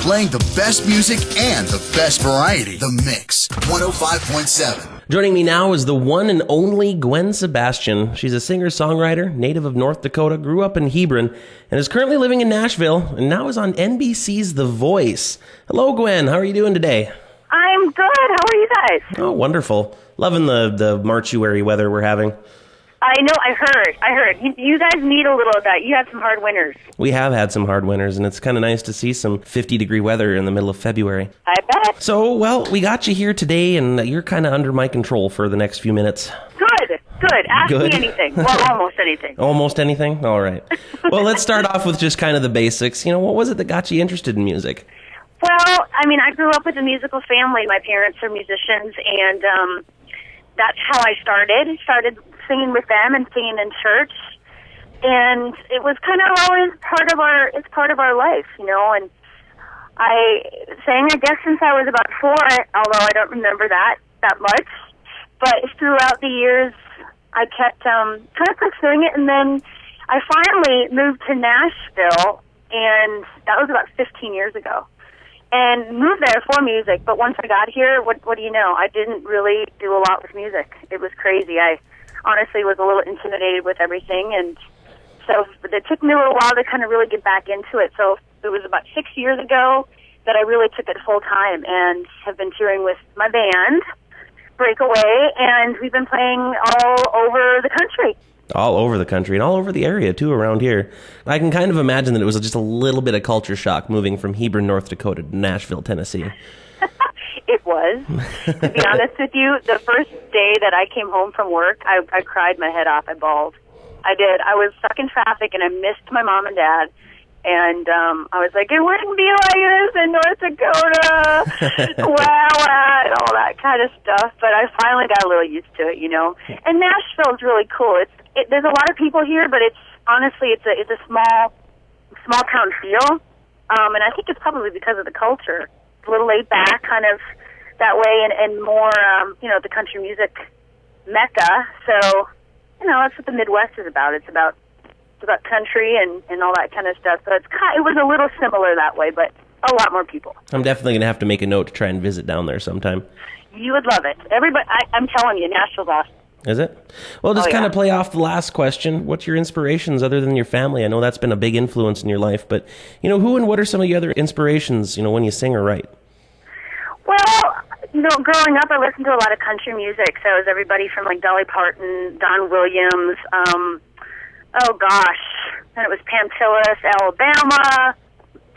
Playing the best music and the best variety. The Mix, 105.7. Joining me now is the one and only Gwen Sebastian. She's a singer-songwriter, native of North Dakota, grew up in Hebron, and is currently living in Nashville, and now is on NBC's The Voice. Hello, Gwen. How are you doing today? I'm good. How are you guys? Oh, wonderful. Loving the Marchuary weather we're having. I know. I heard. You guys need a little of that. You had some hard winters. We have had some hard winters, and it's kind of nice to see some 50-degree weather in the middle of February. I bet. So, well, we got you here today, and you're kind of under my control for the next few minutes. Good. Ask me anything. Well, almost anything. Almost anything? All right. Well, let's start off with just kind of the basics. What was it that got you interested in music? Well, I grew up with a musical family. My parents are musicians, and that's how I started. Started singing with them and singing in church, and it was kind of always part of our life, and I sang, I guess, since I was about 4, although I don't remember that much, but throughout the years I kept kind of pursuing it, and then I finally moved to Nashville, and that was about 15 years ago, and moved there for music. But once I got here, what do you know, I didn't really do a lot with music. It was crazy. I honestly was a little intimidated with everything, and so it took me a little while to kind of really get back into it. So it was about 6 years ago that I really took it full time and have been touring with my band, Breakaway, and we've been playing all over the country. All over the country and all over the area, too, around here. I can kind of imagine that it was just a little bit of culture shock moving from Hebron, North Dakota to Nashville, Tennessee. It was. To be honest with you, the first day that I came home from work, I cried my head off. I bawled. I did. I was stuck in traffic, and I missed my mom and dad. And I was like, it wouldn't be like this in North Dakota. wow, and all that kind of stuff. But I finally got a little used to it, And Nashville is really cool. There's a lot of people here, but it's a small town feel. And I think it's probably because of the culture. A little laid back, kind of that way, and more, the country music mecca. So, that's what the Midwest is about. It's about country and all that kind of stuff. So it was a little similar that way, but a lot more people. I'm definitely going to have to make a note to try and visit down there sometime. You would love it. Everybody, I'm telling you, Nashville's awesome. Is it? Well, just kind of play off the last question. What's your inspirations other than your family? I know that's been a big influence in your life, but, who and what are some of your other inspirations, when you sing or write? Well, growing up, I listened to a lot of country music, so it was everybody from, like, Dolly Parton, Don Williams, and it was Pam Tillis, Alabama,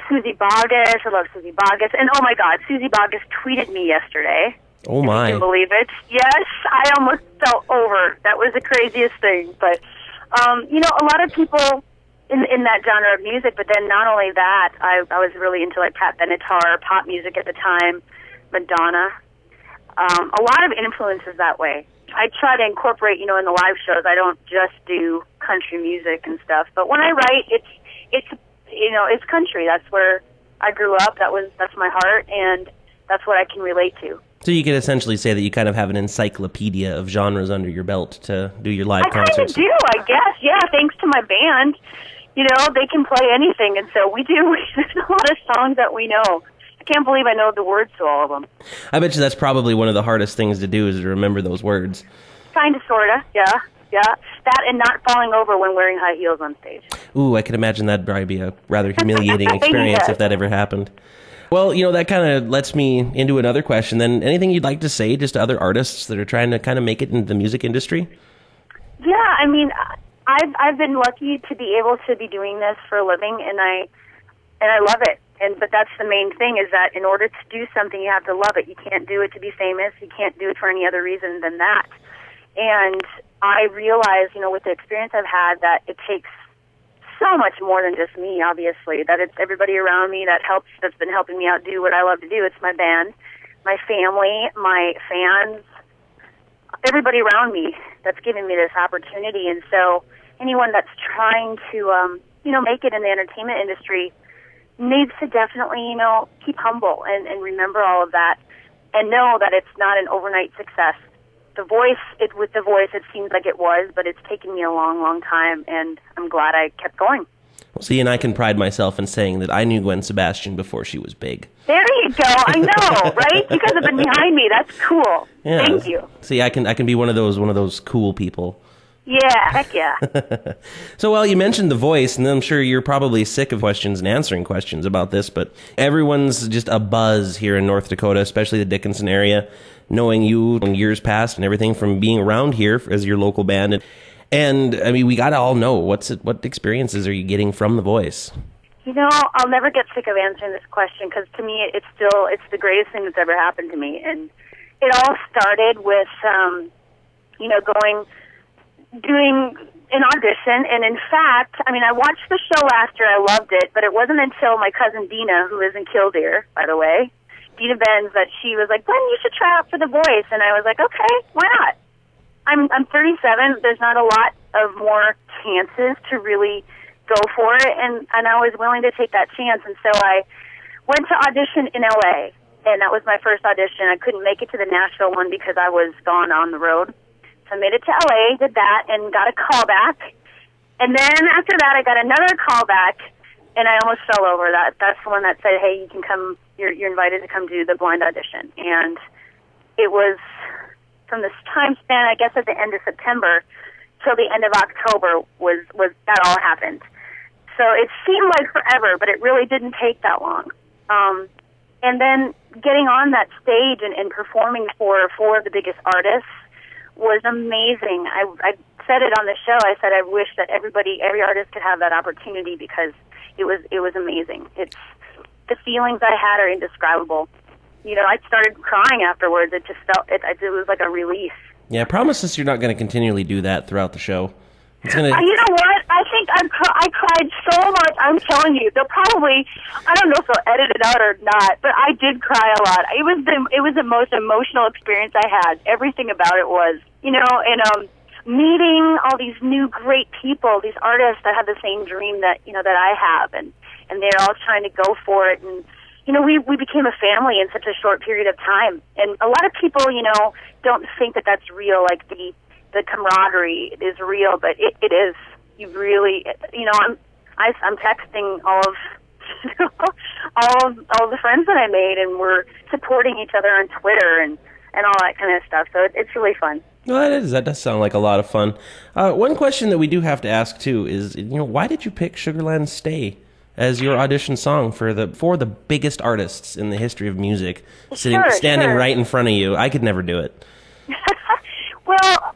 Susie Boggess. I love Susie Boggess. And, oh, my God, Susie Boggess tweeted me yesterday. Oh, my. If you can believe it. Yes, I almost fell over. That was the craziest thing. But, a lot of people in that genre of music, but then not only that, I was really into, like, Pat Benatar, pop music at the time, Madonna. A lot of influences that way. I try to incorporate, in the live shows. I don't just do country music and stuff. But when I write, it's country. That's where I grew up. That's my heart, and that's what I can relate to. So you could essentially say that you kind of have an encyclopedia of genres under your belt to do your live concerts. I kind of do, I guess. Yeah, thanks to my band. They can play anything, and so we do. There's a lot of songs that we know. I can't believe I know the words to all of them. I bet you that's probably one of the hardest things to do is to remember those words. Kind of, sort of, yeah. That and not falling over when wearing high heels on stage. Ooh, I could imagine that'd probably be a rather humiliating experience if that ever happened. Well, that kind of lets me into another question. Then anything you'd like to say just to other artists that are trying to kind of make it into the music industry? Yeah, I've been lucky to be able to be doing this for a living, and I love it. But that's the main thing, is that in order to do something, you have to love it. You can't do it to be famous. You can't do it for any other reason than that. And I realize, with the experience I've had, that it takes so much more than just me, obviously, that it's everybody around me that's been helping me out do what I love to do. It's my band, my family, my fans, everybody around me that's giving me this opportunity. And so anyone that's trying to, make it in the entertainment industry needs to definitely, keep humble and remember all of that and know that it's not an overnight success. With The Voice, it seems like it was, but it's taken me a long, long time, and I'm glad I kept going. See, and I can pride myself in saying that I knew Gwen Sebastian before she was big. There you go. I know, right? You guys have been behind me. That's cool. Yeah. Thank you. See, I can be one of those cool people. Yeah, heck yeah. So, well, you mentioned The Voice, and I'm sure you're probably sick of questions and answering questions about this, but everyone's just a buzz here in North Dakota, especially the Dickinson area, knowing you in years past and everything from being around here as your local band. And I mean, we got to all know, what experiences are you getting from The Voice? You know, I'll never get sick of answering this question because to me it's the greatest thing that's ever happened to me. And it all started with, doing an audition. And in fact, I mean, I watched the show last year. I loved it, but it wasn't until my cousin Dina, who is in Killdeer, by the way, Dina Benz, that she was like, "Gwen, you should try out for The Voice." And I was like, okay, why not? I'm 37. There's not a lot of more chances to really go for it, and I was willing to take that chance. And so I went to audition in LA, and that was my first audition. I couldn't make it to the Nashville one because I was gone on the road. So I made it to LA, did that, and got a call back. And then after that, I got another call back, and I almost fell over. That's the one that said, "Hey, you can come. You're invited to come do the blind audition." And it was from this time span, I guess, at the end of September till the end of October was that all happened. So it seemed like forever, but it really didn't take that long. And then getting on that stage and performing for four of the biggest artists was amazing. I said it on the show. I said I wish that every artist could have that opportunity because it was amazing. The feelings I had are indescribable. You know, I started crying afterwards. It just felt it was like a release. Yeah, promise us you're not going to continually do that throughout the show. It's gonna... You know what? I think I cried so much. I'm telling you, they'll probably, I don't know if they'll edit it out or not, but I did cry a lot. It was the most emotional experience I had. Everything about it was, you know, and meeting all these new great people, these artists that have the same dream that I have, and they're all trying to go for it. And you know, we became a family in such a short period of time. And a lot of people, you know, don't think that that's real, like the camaraderie is real, but it is. You really, you know, I'm texting all of the friends that I made, and we're supporting each other on Twitter and all that kind of stuff. So it's really fun. Well, that does sound like a lot of fun. One question that we do have to ask too is, you know, why did you pick Sugarland Stay as your audition song for the biggest artists in the history of music, standing right in front of you? I could never do it. Well,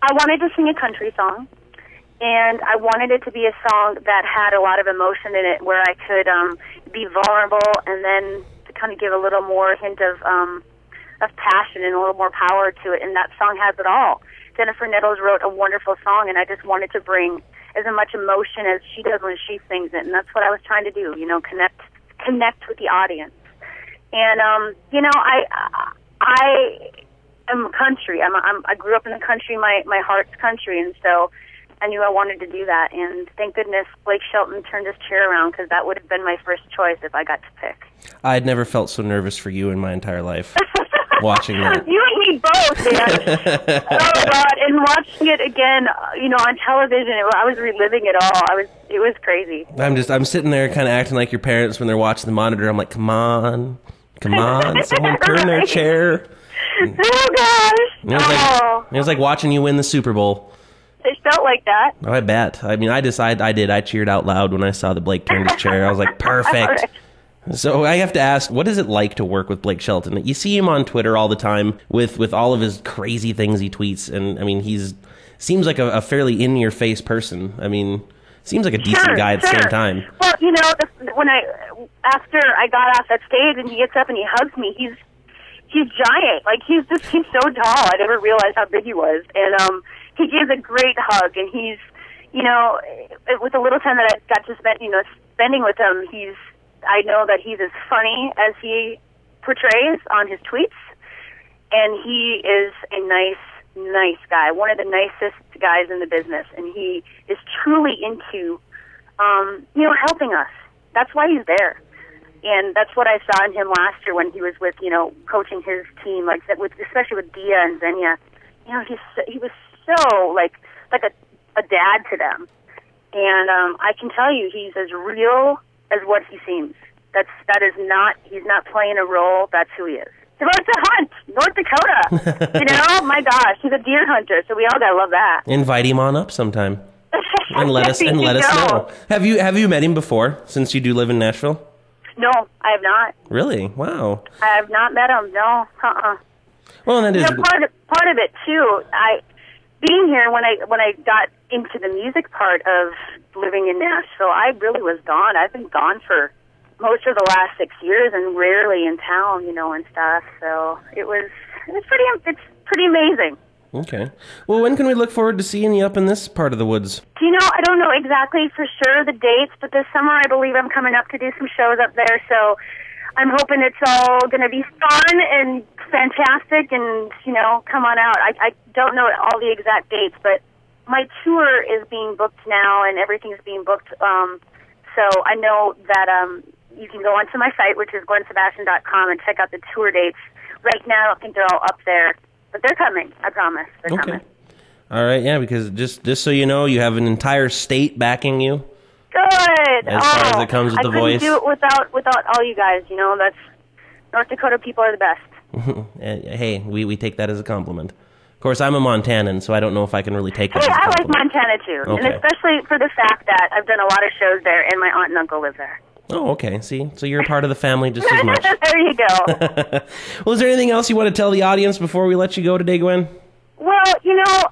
I wanted to sing a country song, and I wanted it to be a song that had a lot of emotion in it, where I could be vulnerable and then to kind of give a little more hint of passion and a little more power to it. And that song has it all. Jennifer Nettles wrote a wonderful song, and I just wanted to bring as much emotion as she does when she sings it, and that's what I was trying to do. You know, connect with the audience. And you know, I am country. I grew up in the country. My heart's country, and so I knew I wanted to do that. And thank goodness Blake Shelton turned his chair around, because that would have been my first choice if I got to pick. I'd never felt so nervous for you in my entire life. Watching that. You and me both, man. Oh God! And watching it again, you know, on television, I was reliving it all. It was crazy. I'm sitting there, kind of acting like your parents when they're watching the monitor. I'm like, come on, someone turn their chair. Oh gosh! It was like watching you win the Super Bowl. It felt like that. Oh, I bet. I mean, I cheered out loud when I saw that Blake turned his chair. I was like, perfect. So I have to ask, what is it like to work with Blake Shelton? You see him on Twitter all the time with all of his crazy things he tweets, and I mean, seems like a fairly in-your-face person. I mean, seems like a decent guy at the same time. Well, you know, after I got off that stage and he gets up and he hugs me, he's giant. Like, he's so tall. I never realized how big he was. And he gives a great hug, and he's, you know, with the little time that I got to spending with him, I know that he's as funny as he portrays on his tweets, and he is a nice guy, one of the nicest guys in the business, and he is truly into, you know, helping us. That's why he's there, and that's what I saw in him last year when he was with, you know, coaching his team, like especially with Dia and Xenia. You know, he was so like a dad to them. And I can tell you, he's as real as what he seems. He's not playing a role. That's who he is. He loves to hunt, North Dakota. You know, my gosh, he's a deer hunter, so we all gotta love that. Invite him on up sometime, and let us know. Have you met him before? Since you do live in Nashville? No, I have not. Really? Wow. I have not met him. No. Well, that is part of it too. Being here when I got into the music part of living in Nashville, I really was gone. I've been gone for most of the last 6 years and rarely in town, you know, and stuff. So it's pretty amazing. Okay. Well, when can we look forward to seeing you up in this part of the woods? You know, I don't know exactly for sure the dates, but this summer I believe I'm coming up to do some shows up there. So I'm hoping it's all going to be fun and fantastic and, you know, come on out. I don't know all the exact dates, but my tour is being booked now and everything's being booked. So I know that you can go onto my site, which is gwensebastian.com, and check out the tour dates. Right now, I think they're all up there, but they're coming. I promise. They're coming. All right, yeah, because just so you know, you have an entire state backing you. Good. As far as it comes with The Voice. I couldn't do it without all you guys. You know, North Dakota people are the best. Hey, we take that as a compliment. Of course, I'm a Montanan, so I don't know if I can really take that as a compliment. I like Montana, too, and especially for the fact that I've done a lot of shows there, and my aunt and uncle live there. Oh, okay. See? So you're a part of the family just as much. There you go. Well, is there anything else you want to tell the audience before we let you go today, Gwen? Well, you know,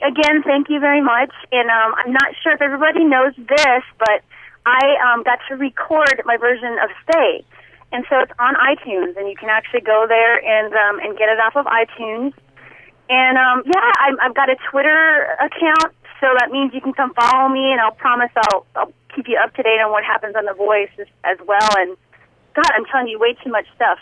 again, thank you very much. And I'm not sure if everybody knows this, but I got to record my version of Stay. And so it's on iTunes, and you can actually go there and get it off of iTunes. And, I've got a Twitter account, so that means you can come follow me, and I'll promise I'll keep you up to date on what happens on The Voice as well. And, God, I'm telling you way too much stuff.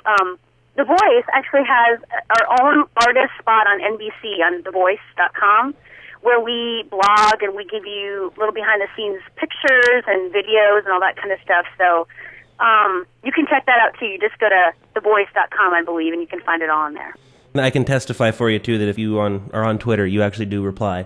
The Voice actually has our own artist spot on NBC on thevoice.com, where we blog and we give you little behind-the-scenes pictures and videos and all that kind of stuff. So you can check that out, too. You just go to thevoice.com, I believe, and you can find it all on there. I can testify for you, too, that if you are on Twitter, you actually do reply.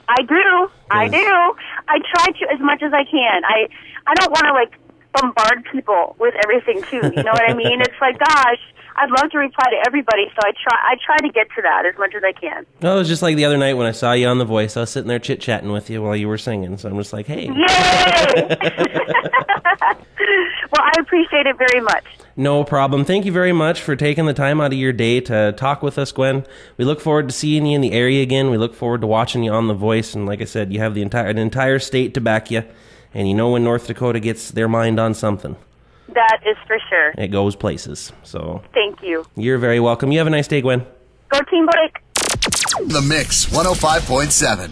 I do. I try to as much as I can. I don't want to, bombard people with everything, too. You know what I mean? It's like, gosh, I'd love to reply to everybody, so I try to get to that as much as I can. No, it was just like the other night when I saw you on The Voice. I was sitting there chit-chatting with you while you were singing, so I'm just like, hey. Yay! Well, I appreciate it very much. No problem. Thank you very much for taking the time out of your day to talk with us, Gwen. We look forward to seeing you in the area again. We look forward to watching you on The Voice, and like I said, you have an entire state to back you, and you know when North Dakota gets their mind on something. That is for sure. It goes places. So thank you. You're very welcome. You have a nice day, Gwen. Go Team Blake. The Mix 105.7.